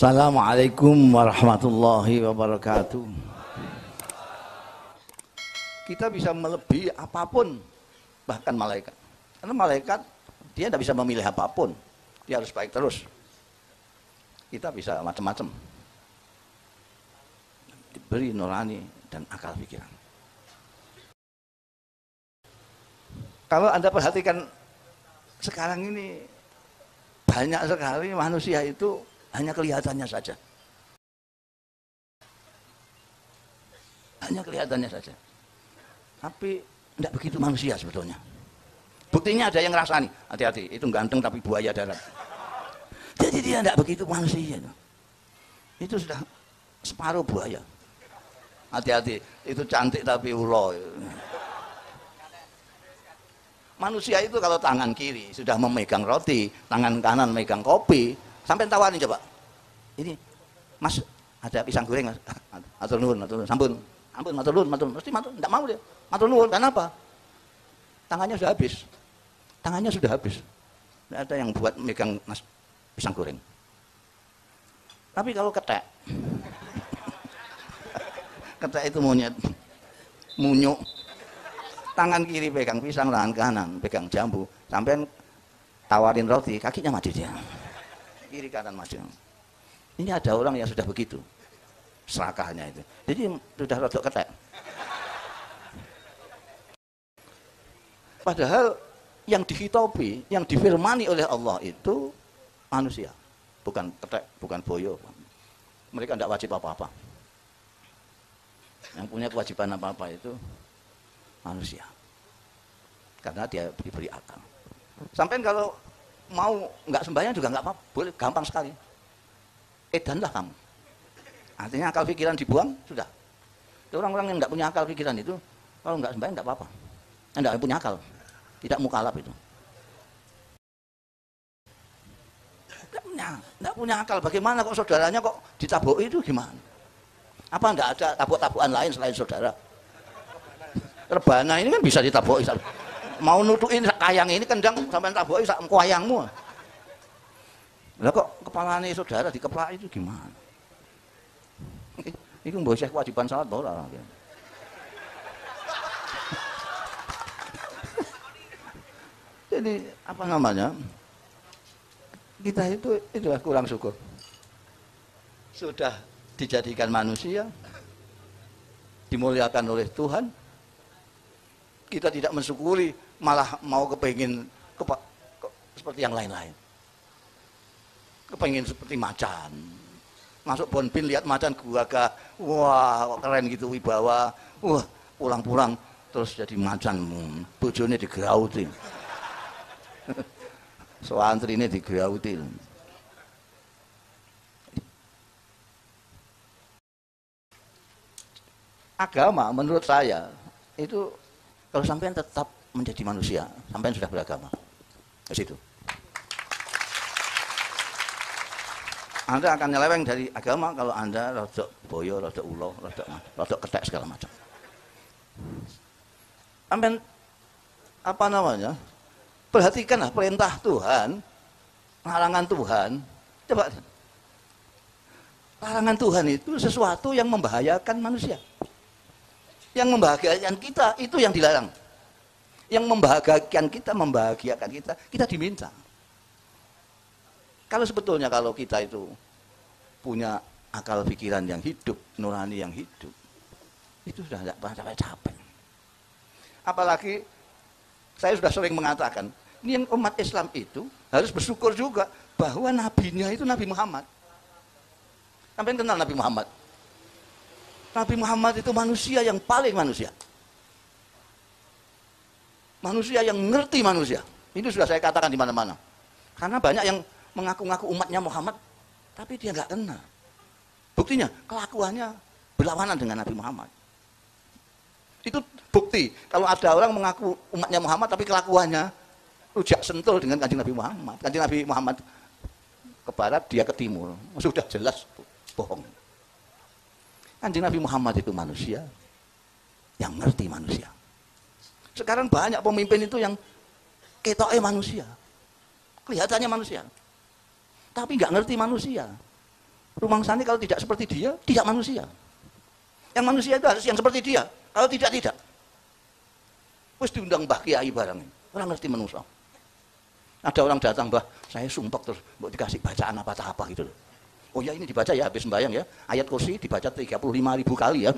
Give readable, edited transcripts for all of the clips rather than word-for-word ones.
Assalamualaikum warahmatullahi wabarakatuh. Kita bisa melebihi apapun, bahkan malaikat. Karena malaikat dia tidak bisa memilih apapun, dia harus baik terus. Kita bisa macam-macam, diberi nurani dan akal pikiran. Kalau Anda perhatikan sekarang ini banyak sekali manusia itu hanya kelihatannya saja. Hanya kelihatannya saja. Tapi tidak begitu manusia sebetulnya. Buktinya ada yang ngerasani, hati-hati, itu ganteng tapi buaya darat. Jadi dia tidak begitu manusia. Itu sudah separuh buaya. Hati-hati, itu cantik tapi ulo. Manusia itu kalau tangan kiri sudah memegang roti, tangan kanan memegang kopi, sampai tawarin coba, ini mas ada pisang goreng mas, matur nuwun, sampun, ampun matur nuwun, mesti matur, tidak mau dia, matur nuwun, kenapa? Tangannya sudah habis, tidak ada yang buat megang mas pisang goreng. Tapi kalau ketek, ketek itu monyet, munyuk, tangan kiri pegang pisang, tangan kanan pegang jambu, sampai tawarin roti, kakinya maju dia. Kiri kanan maju. Ini ada orang yang sudah begitu serakahnya itu. Jadi sudah rodok ketek. Padahal yang dihitopi, yang difirmani oleh Allah itu manusia, bukan ketek, bukan boyo. Mereka tidak wajib apa-apa. Yang punya kewajiban apa-apa itu manusia. Karena dia diberi akal. Sampai kalau mau nggak sembahyang juga nggak apa-apa, boleh, gampang sekali. Edanlah kamu. Artinya akal pikiran dibuang, sudah. Orang-orang yang nggak punya akal pikiran itu, kalau nggak sembahyang nggak apa-apa. Nggak punya akal, tidak mukalaf itu. Nggak punya akal. Bagaimana kok saudaranya kok ditaboki itu gimana? Apa nggak ada tabok-tabokan lain selain saudara? Rebana ini kan bisa ditaboki. Mau nutuin kayang ini kendang sampai taboki sak kayangmu. Lah kok kepalane saudara dikeplak itu gimana? Iku mbok kewajiban salat ora. Jadi apa namanya? Kita itu itulah kurang syukur. Sudah dijadikan manusia, dimuliakan oleh Tuhan, kita tidak mensyukuri, malah mau kepengin seperti yang lain-lain. Kepengin seperti macan. Masuk Bonbin lihat macan gagah, wah kok keren gitu wibawa. Wah, pulang-pulang terus jadi macan. Bojone digrauti. Soantrine digrauti. Agama menurut saya itu kalau sampean tetap menjadi manusia, sampean sudah beragama. Ke situ. Anda akan nyeleweng dari agama kalau Anda rodok boyo, rodok ulo, rodok ketek segala macam. Sampean apa namanya? Perhatikanlah perintah Tuhan, larangan Tuhan. Coba. Larangan Tuhan itu sesuatu yang membahayakan manusia. Yang membahagiakan kita itu yang dilarang. Yang membahagiakan kita, kita diminta. Kalau sebetulnya kalau kita itu punya akal pikiran yang hidup, nurani yang hidup, itu sudah tidak pernah capek. Apalagi saya sudah sering mengatakan, ini yang umat Islam itu harus bersyukur juga bahwa nabinya itu Nabi Muhammad. Sampai kenal Nabi Muhammad. Nabi Muhammad itu manusia yang paling manusia. Manusia yang ngerti manusia. Ini sudah saya katakan di mana-mana. Karena banyak yang mengaku-ngaku umatnya Muhammad, tapi dia nggak kenal. Buktinya, kelakuannya berlawanan dengan Nabi Muhammad. Itu bukti. Kalau ada orang mengaku umatnya Muhammad, tapi kelakuannya rujak sentul dengan Kanjeng Nabi Muhammad. Kanjeng Nabi Muhammad ke barat, dia ke timur. Sudah jelas bohong. Kanjeng Nabi Muhammad itu manusia yang ngerti manusia. Sekarang banyak pemimpin itu yang ketoknya manusia, kelihatannya manusia, tapi nggak ngerti manusia. Rumangsane kalau tidak seperti dia, tidak manusia. Yang manusia itu harus yang seperti dia. Kalau tidak, tidak. Wis diundang Mbah Kiai bareng. Orang ngerti manusia. Ada orang datang, Mbah, saya sumpek terus mau dikasih bacaan apa gitu loh. Oh ya, ini dibaca ya habis sembahyang ya. Ayat kursi dibaca 35.000 kali ya.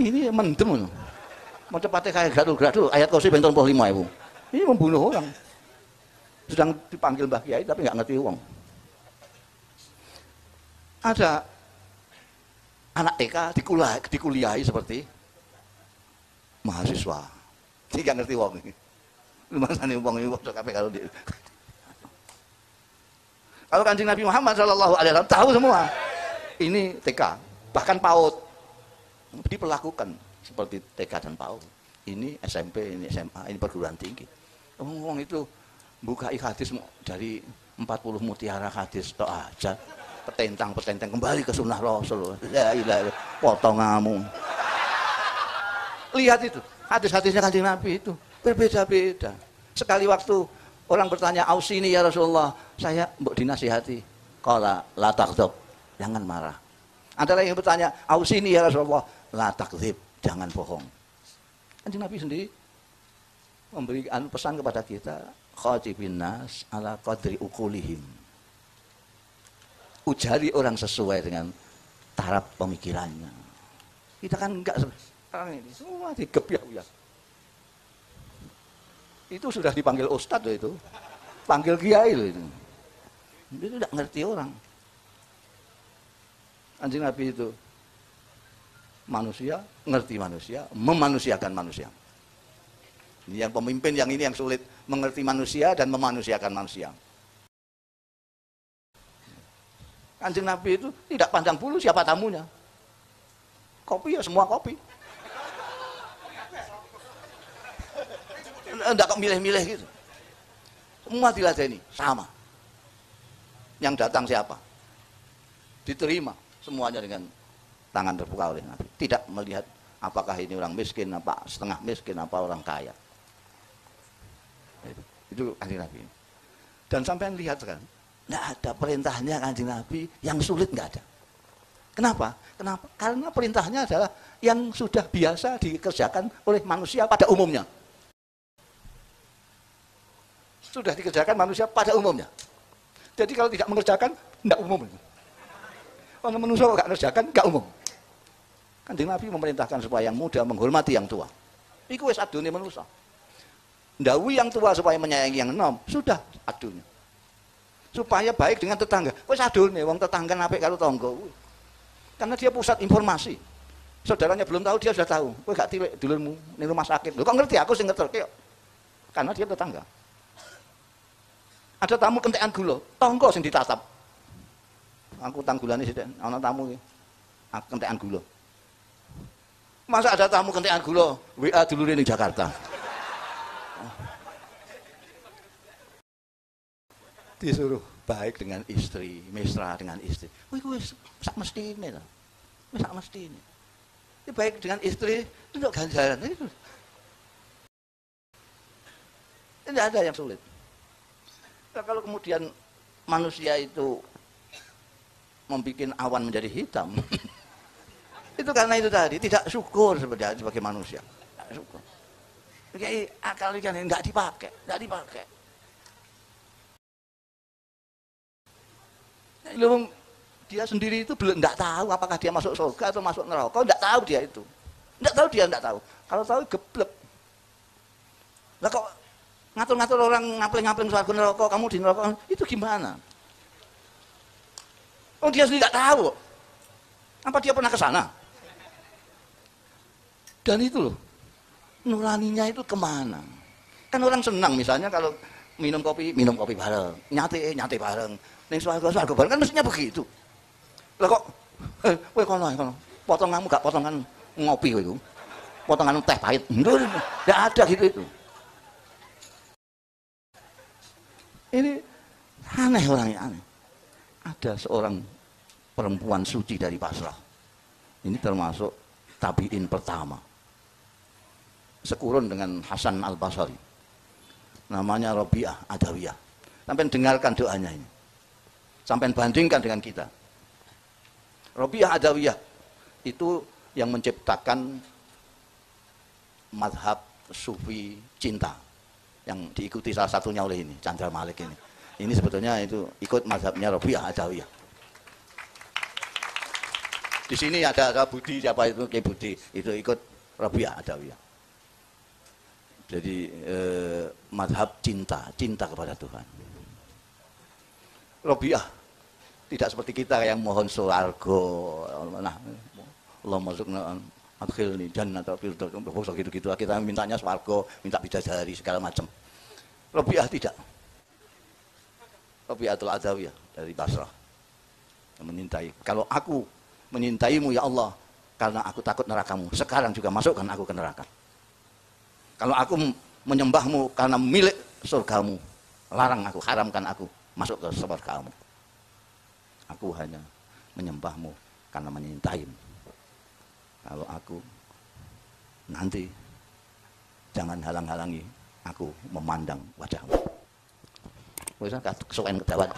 Ini mendem. Mau cepatnya kayak gradul-gradul, ayat kursi bentong 35.000. Ini membunuh orang. Sedang dipanggil Mbah Kiai tapi nggak ngerti uang. Ada anak TK dikuliahi seperti mahasiswa. Dia nggak ngerti uang ini. Lumayan uang ini waktu kalau di. Kalau Kanjeng Nabi Muhammad SAW tahu semua. Ini TK, bahkan PAUD diperlakukan seperti TK dan PAUD. Ini SMP, ini SMA, ini perguruan tinggi. Ngomong itu buka hadis dari 40 mutiara hadis tok aja. Petentang kembali ke sunnah Rasul. La ilaha illallah, potonganmu. Lihat itu, hadis-hadisnya Kanjeng Nabi itu berbeda-beda. Sekali waktu orang bertanya, "Ausini ya Rasulullah, saya mbok dinasihati." Qala la taghdab, jangan marah. Ada lagi yang bertanya, "Ausini ya Rasulullah, la takdzib, jangan bohong." Kanjeng Nabi sendiri memberikan pesan kepada kita, khatibin nas ala qadri uqulihim. Ujari orang sesuai dengan taraf pemikirannya. Kita kan enggak sekarang ini semua digebyah-gebyah. Itu sudah dipanggil ustadz loh itu. Panggil kiai loh itu. Dia tidak ngerti orang. Kanjeng Nabi itu manusia, ngerti manusia, memanusiakan manusia. Ini yang pemimpin yang ini yang sulit, mengerti manusia dan memanusiakan manusia. Kanjeng Nabi itu tidak pandang bulu siapa tamunya. Kopi ya semua kopi. Enggak kok milih-milih gitu. Semua diladeni sama. Yang datang siapa? Diterima semuanya dengan tangan terbuka oleh Nabi. Tidak melihat apakah ini orang miskin, apa setengah miskin, apa orang kaya. Itu Kanjeng Nabi. Dan sampai lihat kan, tidak ada perintahnya Kanjeng Nabi yang sulit, nggak ada. Kenapa? Kenapa? Karena perintahnya adalah yang sudah biasa dikerjakan oleh manusia pada umumnya. Sudah dikerjakan manusia pada umumnya. Jadi kalau tidak mengerjakan, tidak umum. Kalau manusia nggak mengerjakan, nggak umum. Kanjeng Nabi memerintahkan supaya yang muda menghormati yang tua. Iku wis adune manusia. Ndawi yang tua supaya menyayangi yang enom, sudah adune. Supaya baik dengan tetangga. Wis adune wong tetangga apik karo tangga. Karena dia pusat informasi. Saudaranya belum tahu, dia sudah tahu. Kowe gak tilik dulurmu ning rumah sakit. Lho kok ngerti, aku sing ngeterke kok. Karena dia tetangga. Ada tamu kentekan gula, tangga sing ditatap. Aku tanggulane sithik, ana tamu iki. Aku kentekan gula. Masa ada tamu kentekan gula, WA dulure ning Jakarta. Disuruh baik dengan istri, mesra dengan istri. Wis sak mestine to. Wis sak mestine. Ini baik dengan istri, itu untuk ganjaran itu. Tidak ada yang sulit. Nah, kalau kemudian manusia itu membuat awan menjadi hitam, itu karena itu tadi tidak syukur sebagai manusia. Tidak syukur. Kayak akal ikan nggak dipakai. Lalu dia sendiri itu belum tidak tahu apakah dia masuk surga atau masuk neraka. Tidak tahu dia itu. Tidak tahu. Kalau tahu geblek. Lah kok ngatur-ngatur orang ngapling-ngapling surga neraka, kamu di neraka, itu gimana? Oh dia sendiri tidak tahu. Apa dia pernah ke sana? Dan itu loh, nuraninya itu kemana? Kan orang senang misalnya kalau minum kopi bareng, nyate bareng, ning swarga bareng, kan mestinya begitu. Lah kok, kowe kono, potonganmu gak potongan ngopi kowe iku. Potongan teh pahit. Enggak ada gitu itu. Ini aneh orangnya, aneh. Ada seorang perempuan suci dari Basrah. Ini termasuk tabi'in pertama. Sekurun dengan Hasan Al-Basri. Namanya Rabi'ah Adawiyah. Sampai dengarkan doanya ini. Sampai bandingkan dengan kita. Rabi'ah Adawiyah itu yang menciptakan mazhab sufi cinta yang diikuti salah satunya oleh ini Chandra Malik ini. Ini sebetulnya itu ikut mazhabnya Rabi'ah Adawiyah. Di sini ada Budi, siapa itu Ki Budi, itu ikut Rabi'ah Adawiyah. Jadi mazhab cinta kepada Tuhan. Rabi'ah tidak seperti kita yang mohon swarga, nah, Allah masukna adkhilni jannata firdaus, gitu-gitu. Kita mintanya swarga, minta bidadari segala macam. Rabi'ah tidak. Rabi'atul Adawiyah dari Basrah yang menyintai. Kalau aku menyintaimu ya Allah karena aku takut nerakamu, sekarang juga masukkan aku ke neraka. Kalau aku menyembahmu karena milik surgamu, larang aku, haramkan aku masuk ke surgamu. Aku hanya menyembahmu karena menyintaimu. Kalau aku nanti jangan halang-halangi aku memandang wajahmu. Wis kesuwen kedawat.